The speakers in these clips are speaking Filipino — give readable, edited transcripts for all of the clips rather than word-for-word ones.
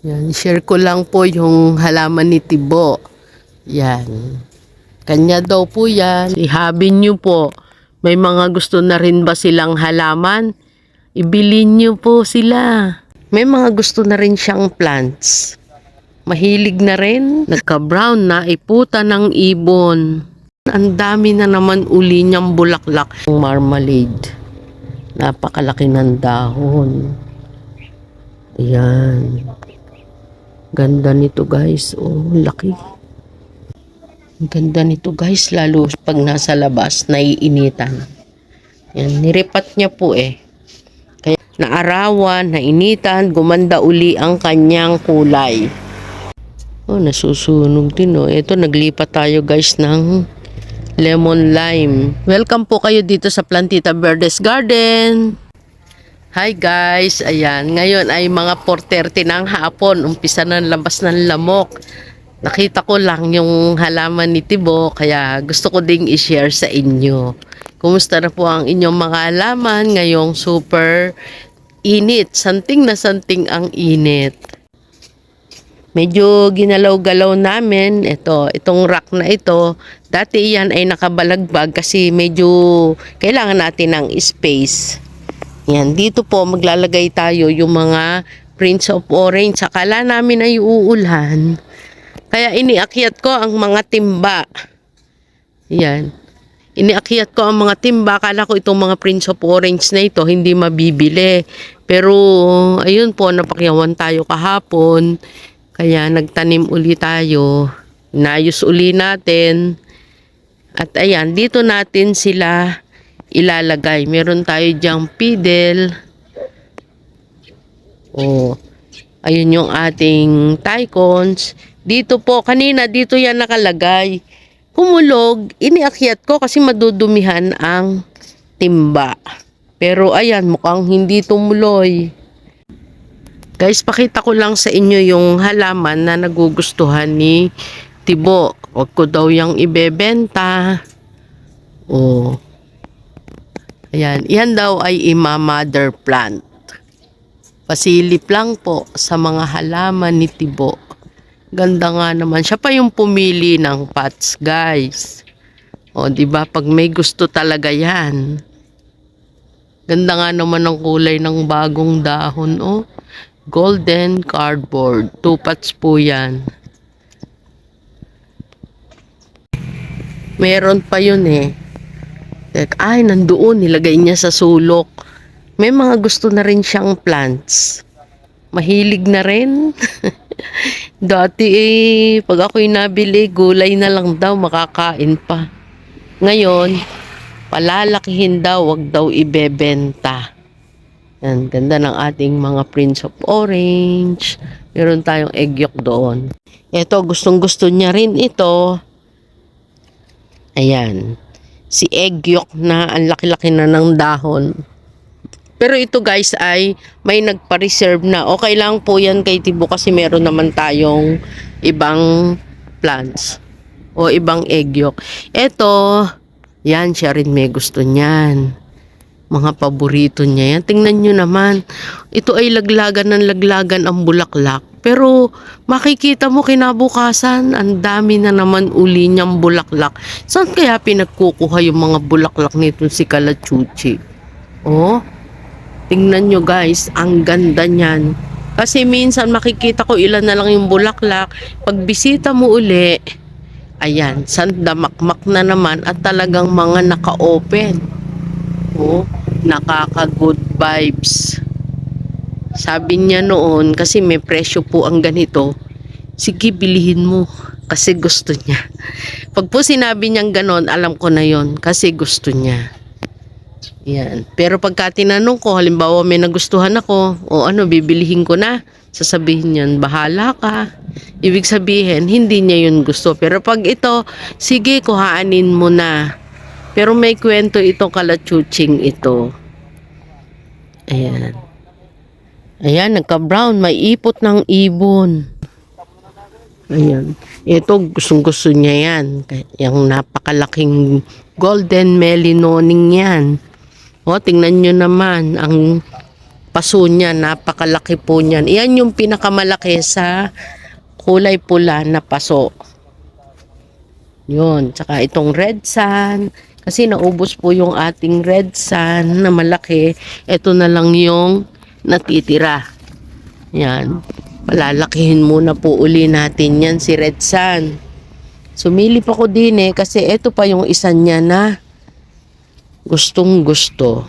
Yan, share ko lang po yung halaman ni Tibo. Yan. Kanya daw po yan. Ihabin nyo po. May mga gusto na rin ba silang halaman? Ibilin nyo po sila. May mga gusto na rin siyang plants. Mahilig na rin. Nagka-brown na iputa ng ibon. Ang dami na naman uli niyang bulaklak. Marmalade. Napakalaki ng dahon. Ayan. Ganda nito guys. Oh, laki. Ganda nito guys. Lalo pag nasa labas, naiinitan. Yan, niripat niya po eh. Kaya naarawan, nainitan, gumanda uli ang kanyang kulay. Oh, nasusunog din oh. Ito, naglipat tayo guys ng lemon lime. Welcome po kayo dito sa Plantita Verdes Garden. Hi guys, ayan, ngayon ay mga 4:30 ng hapon, umpisa na labas ng lamok. Nakita ko lang yung halaman ni Tibo, kaya gusto ko ding i-share sa inyo. Kumusta na po ang inyong mga halaman ngayong super init, santing na santing ang init. Medyo ginalaw-galaw namin, itong rack na ito, dati yan ay nakabalagbag kasi medyo kailangan natin ng space. Yan, dito po maglalagay tayo yung mga Prince of Orange. Akala namin ay uulan. Kaya iniakyat ko ang mga timba. Yan. Iniakyat ko ang mga timba. Akala ko itong mga Prince of Orange na ito hindi mabibili. Pero ayun po, napakyawan tayo kahapon. Kaya nagtanim uli tayo. Inayos uli natin. At ayan, dito natin sila ilalagay. Meron tayo diyang fiddle. Oh, ayun yung ating tycons. Dito po, kanina dito yan nakalagay. Humulog, iniakyat ko kasi madudumihan ang timba. Pero ayan, mukhang hindi tumuloy. Guys, pakita ko lang sa inyo yung halaman na nagugustuhan ni Tibo. Huwag ko daw yung ibebenta. Oh. Ayan, yan daw ay ima-mother plant. Pasilip lang po sa mga halaman ni Tibo. Ganda nga naman. Siya pa yung pumili ng pots, guys. O, diba? Pag may gusto talaga yan. Ganda nga naman ang kulay ng bagong dahon, oh. Golden cardboard. 2 pots po yan. Meron pa yun eh. Ay, nandoon. Nilagay niya sa sulok. May mga gusto na rin siyang plants. Mahilig na rin. Dati pag ako'y nabili, gulay na lang daw, makakain pa. Ngayon, palalakihin daw, wag daw ibebenta. Yan, ganda ng ating mga Prince of Orange. Meron tayong egg yolk doon. Ito, gustong gusto niya rin ito. Ayan. Si egg yolk na ang laki-laki na ng dahon. Pero ito guys ay may nagpa-reserve na. Okay lang po yan kay Tibo kasi meron naman tayong ibang plants o ibang egg yolk. Ito, yan siya rin may gusto niyan. Mga paborito niya yan. Tingnan nyo naman. Ito ay laglagan ng laglagan ang bulaklak. Pero makikita mo kinabukasan, ang dami na naman uli niyang bulaklak. Saan kaya pinagkukuha yung mga bulaklak nito si Kalachuchi? Oh, tingnan nyo guys, ang ganda niyan. Kasi minsan makikita ko ilan na lang yung bulaklak. Pag bisita mo uli, ayan, sandamakmak na naman at talagang mga naka-open. Oh, nakaka-good vibes. Sabi niya noon, kasi may presyo po ang ganito, sige bilihin mo kasi gusto niya. Pag po sinabi niyang ganon, alam ko na yon kasi gusto niya. Yan. Pero pagka tinanong ko, halimbawa may nagustuhan ako, o ano, bibilihin ko na, sasabihin niyan, bahala ka. Ibig sabihin, hindi niya yun gusto. Pero pag ito, sige, kuhaanin mo na. Pero may kwento itong Kalachuching ito. Ayan. Ayan, nagka-brown, may ipot ng ibon. Ayan. Ito, gustong-gusto niya yan. Yung napakalaking golden melanoning yan. O, tingnan nyo naman, ang paso niya, napakalaki po niyan. Iyan yung pinakamalaki sa kulay pula na paso. Yun, tsaka itong red sun. Kasi naubos po yung ating red sun na malaki. Ito na lang yung natitira. Yan. Palalakihin muna po uli natin yan si red sun. Sumilip ako din kasi ito pa yung isa niya na gustong gusto.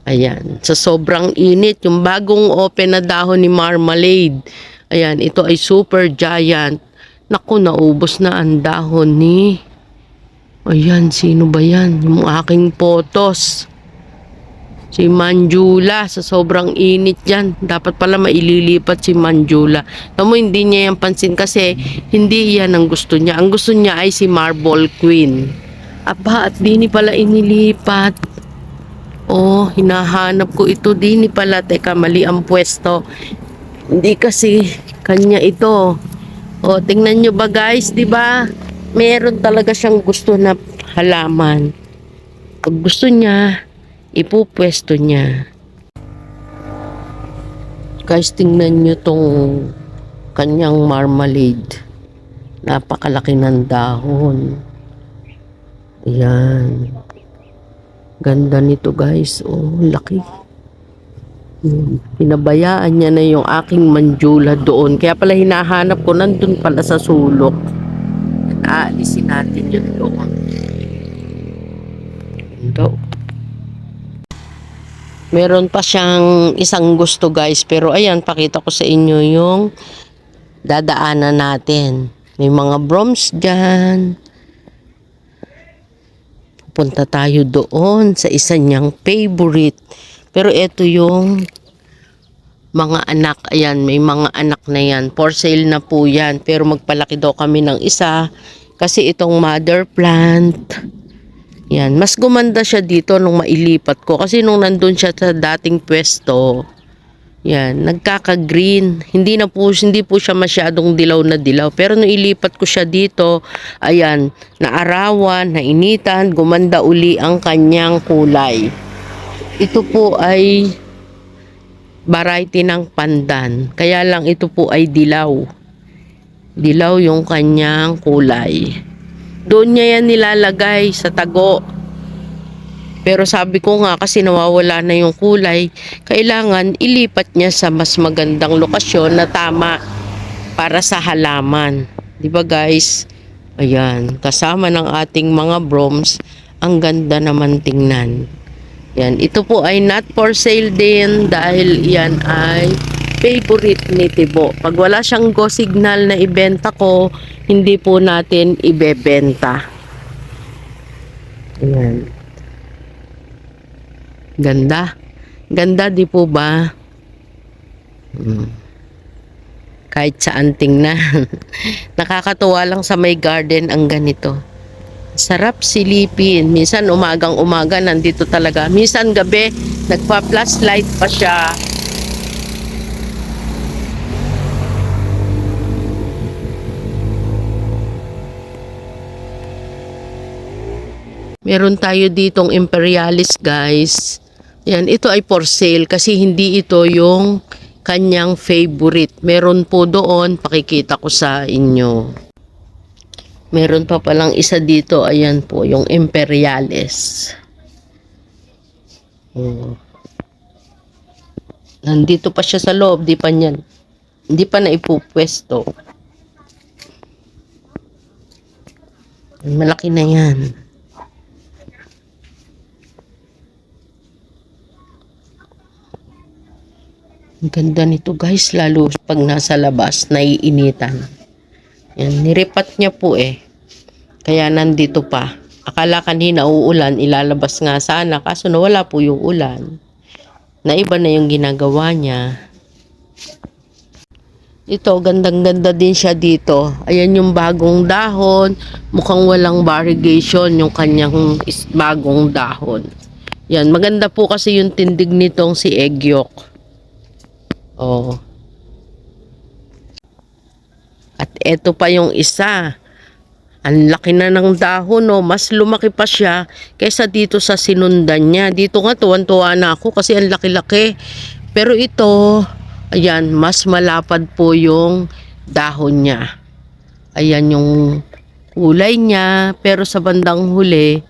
Ayan. Sa sobrang init, yung bagong open na dahon ni Marmalade. Ayan, ito ay super giant. Naku, naubos na ang dahon ni... Ayan, sino ba yan? Yung aking photos. Si Manjula, sa sobrang init yan. Dapat pala maililipat si Manjula. Tamo, hindi niya yan pansin kasi hindi yan ang gusto niya. Ang gusto niya ay si Marble Queen. Aba, at di ni pala inilipat. Oh, hinahanap ko ito. Di ni pala. Teka, mali ang pwesto. Hindi kasi kanya ito. Oh, tingnan nyo ba guys, di ba? Meron talaga siyang gusto na halaman. Pag gusto niya, ipupwesto niya. Guys, tingnan nyo tong kanyang marmalade. Napakalaki ng dahon. Ayan. Ganda nito guys. Oh, laki. Pinabayaan niya na yung aking Manjula doon. Kaya pala hinahanap ko, nandun pala sa sulok. Aalisin natin yun doon. Ito. Meron pa siyang isang gusto guys. Pero ayan, pakita ko sa inyo yung dadaanan natin. May mga broms dyan. Punta tayo doon sa isa niyang favorite. Pero ito yung mga anak. Ayan, may mga anak na yan. For sale na po yan. Pero magpalaki daw kami ng isa. Kasi itong mother plant. Yan, mas gumanda siya dito nung mailipat ko. Kasi nung nandun siya sa dating pwesto, yan, nagkaka-green. Hindi po siya masyadong dilaw na dilaw. Pero nung ilipat ko siya dito, ayan, naarawan, nainitan, gumanda uli ang kanyang kulay. Ito po ay variety ng pandan. Kaya lang ito po ay dilaw. Dilaw yung kanyang kulay. Doon niya yan nilalagay sa tago. Pero sabi ko nga kasi nawawala na yung kulay, kailangan ilipat niya sa mas magandang lokasyon na tama para sa halaman. 'Di ba guys? Ayan, kasama ng ating mga broms, ang ganda naman tingnan. Yan, ito po ay not for sale din dahil yan ay favorite ni Tibo. Pag wala siyang go signal na ibenta ko, hindi po natin ibebenta. Ayan. Ganda. Ganda di po ba? Kahit saan tingnan. Nakakatuwa lang sa may garden ang ganito. Sarap silipin. Minsan umagang-umaga nandito talaga. Minsan gabi nagpa-flashlight pa siya. Meron tayo ditong Imperialis guys. Yan, ito ay for sale kasi hindi ito yung kanyang favorite. Meron po doon, pakikita ko sa inyo. Meron pa palang isa dito, ayan po, yung Imperialis. Nandito pa siya sa loob, hindi pa na ipupwesto. Malaki na yan. Ang ganda nito guys, lalo pag nasa labas, naiinitan. Yan, niripat niya po Kaya nandito pa. Akala kanina uulan, ilalabas nga sana, kaso nawala po yung ulan. Naiba na yung ginagawa niya. Ito, gandang-ganda din siya dito. Ayan yung bagong dahon. Mukhang walang variegation yung kanyang bagong dahon. Yan, maganda po kasi yung tindig nitong si egg yolk. Oh. At eto pa yung isa. Ang laki na ng dahon, no? Mas lumaki pa siya kaysa dito sa sinundan niya. Dito nga tuwan-tuwa na ako kasi ang laki-laki. Pero ito, ayan, mas malapad po yung dahon niya. Ayan yung kulay niya, pero sa bandang huli,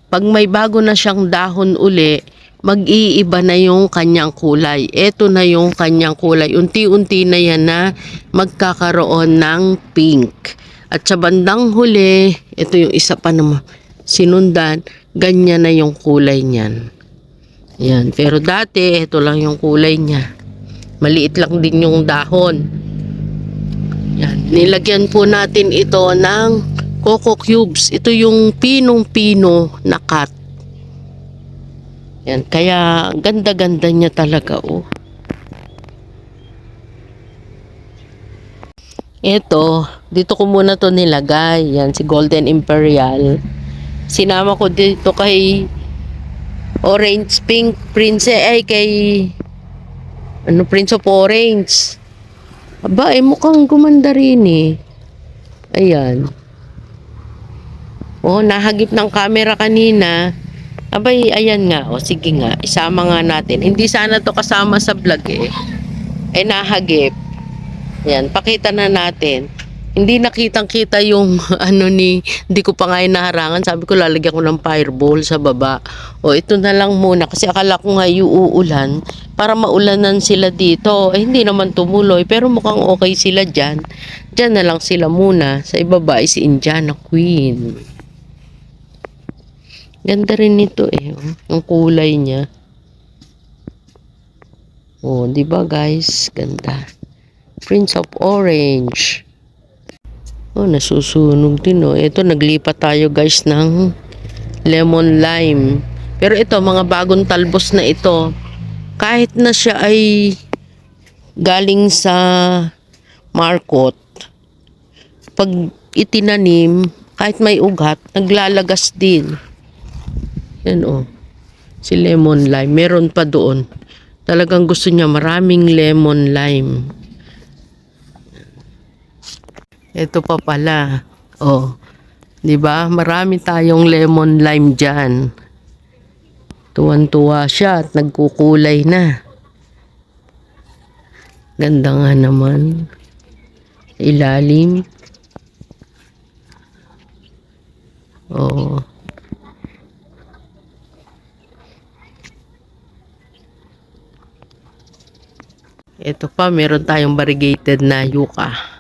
pag may bago na siyang dahon uli, mag-iiba na yung kanyang kulay. Ito na yung kanyang kulay. Unti-unti na yan na magkakaroon ng pink. At sa bandang huli, ito yung isa pa naman sinundan, ganyan na yung kulay niyan. Yan. Pero dati, ito lang yung kulay niya. Maliit lang din yung dahon. Yan. Nilagyan po natin ito ng coco cubes. Ito yung pinong-pino na cut. Yan. Kaya ganda-ganda niya talaga. Oh. Ito, dito ko muna to nilagay. Yan, si Golden Imperial. Sinama ko dito kay Orange Pink Prince kay Prince of Orange. Aba, mukhang gumanda rin eh. Ayan. Oh, nahagip ng camera kanina. Abay, ayan nga. O, sige nga. Isama nga natin. Hindi sana to kasama sa vlog eh. Nahagip. Ayan, pakita na natin. Hindi nakitang-kita yung hindi ko pa nga naharangan. Sabi ko lalagyan ko ng fireball sa baba. O ito na lang muna kasi akala ko nga uulan para maulanan sila dito. Hindi naman tumuloy pero mukhang okay sila dyan. Dyan na lang sila muna. Sa ibaba is Indiana Queen. Ganda rin nito eh. Ang kulay niya. Oh, di ba guys? Ganda. Prince of Orange. Oh, nasusunog din oh. Ito, naglipat tayo guys ng lemon lime. Pero ito, mga bagong talbos na ito. Kahit na siya ay galing sa market, pag itinanim, kahit may ugat, naglalagas din. Yan oh. Si lemon lime. Meron pa doon. Talagang gusto niya maraming lemon lime. Ito pa pala. Oh. 'Di ba? Marami tayong lemon lime diyan. Tuwan-tuwa siya at nagkukulay na. Ganda nga naman. Ilalim. Oh. Ito pa, meron tayong variegated na yucca.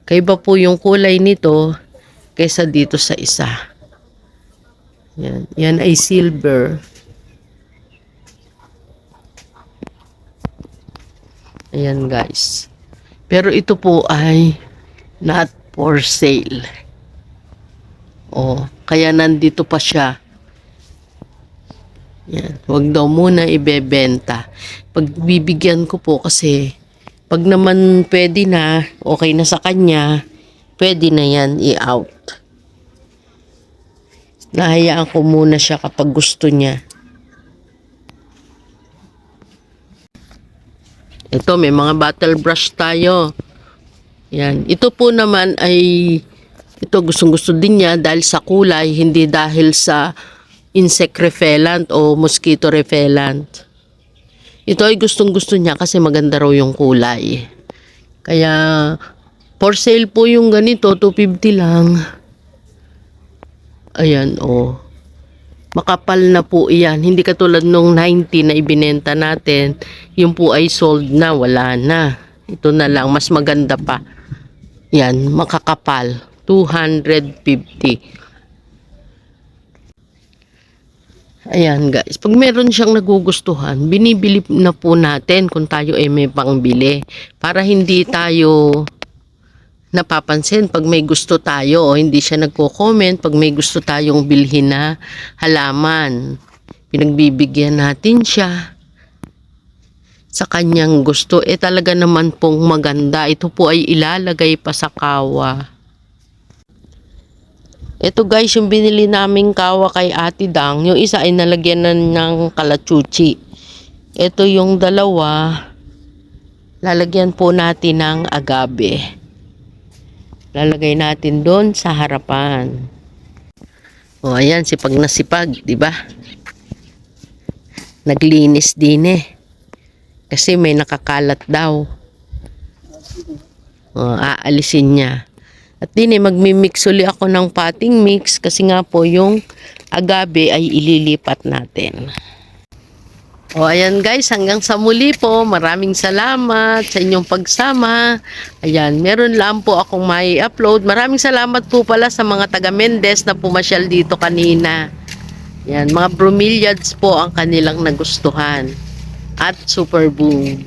Kaiba po yung kulay nito kaysa dito sa isa. Yan, yan ay silver. Ayan guys. Pero ito po ay not for sale. Oh, kaya nandito pa siya. Yan, wag daw muna ibebenta. Pagbibigyan ko po kasi pag naman pwede na, okay na sa kanya, pwede na yan i-out. Nahayaan ko muna siya kapag gusto niya. Ito, may mga bottle brush tayo. Yan. Ito po naman ay, ito gustong-gusto din niya dahil sa kulay, hindi dahil sa insect repellent o mosquito repellent. Ito ay gustong-gusto niya kasi maganda raw yung kulay. Kaya, for sale po yung ganito, 250 lang. Ayan, oh. Makapal na po iyan. Hindi katulad nung 90 na ibinenta natin. Yung po ay sold na, wala na. Ito na lang, mas maganda pa. Yan, makakapal. 250. Ayan guys, pag meron siyang nagugustuhan, binibili na po natin kung tayo ay may pangbili. Para hindi tayo napapansin pag may gusto tayo o hindi siya nagko-comment pag may gusto tayong bilhin na halaman. Pinagbibigyan natin siya sa kanyang gusto. Talaga naman pong maganda. Ito po ay ilalagay pa sa kawa. Ito guys, yung binili naming kawa kay Ate Dang, yung isa ay nalagyan na ng kalachuchi. Ito yung dalawa, lalagyan po natin ng agave. Lalagay natin doon sa harapan. O ayan, sipag na sipag, di ba? naglinis din eh. Kasi may nakakalat daw. Aalisin niya. At din magmimix uli ako ng potting mix kasi nga po yung agave ay ililipat natin. O ayan guys, hanggang sa muli po. Maraming salamat sa inyong pagsama. Ayan, meron lang po akong may upload. Maraming salamat po pala sa mga taga Mendez na pumasyal dito kanina. Ayan, mga bromeliads po ang kanilang nagustuhan. At super boom.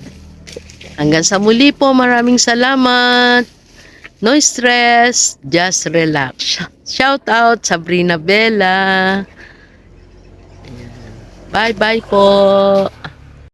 Hanggang sa muli po, maraming salamat. No stress, just relax. Shout out Sabrina Bella. Bye bye po.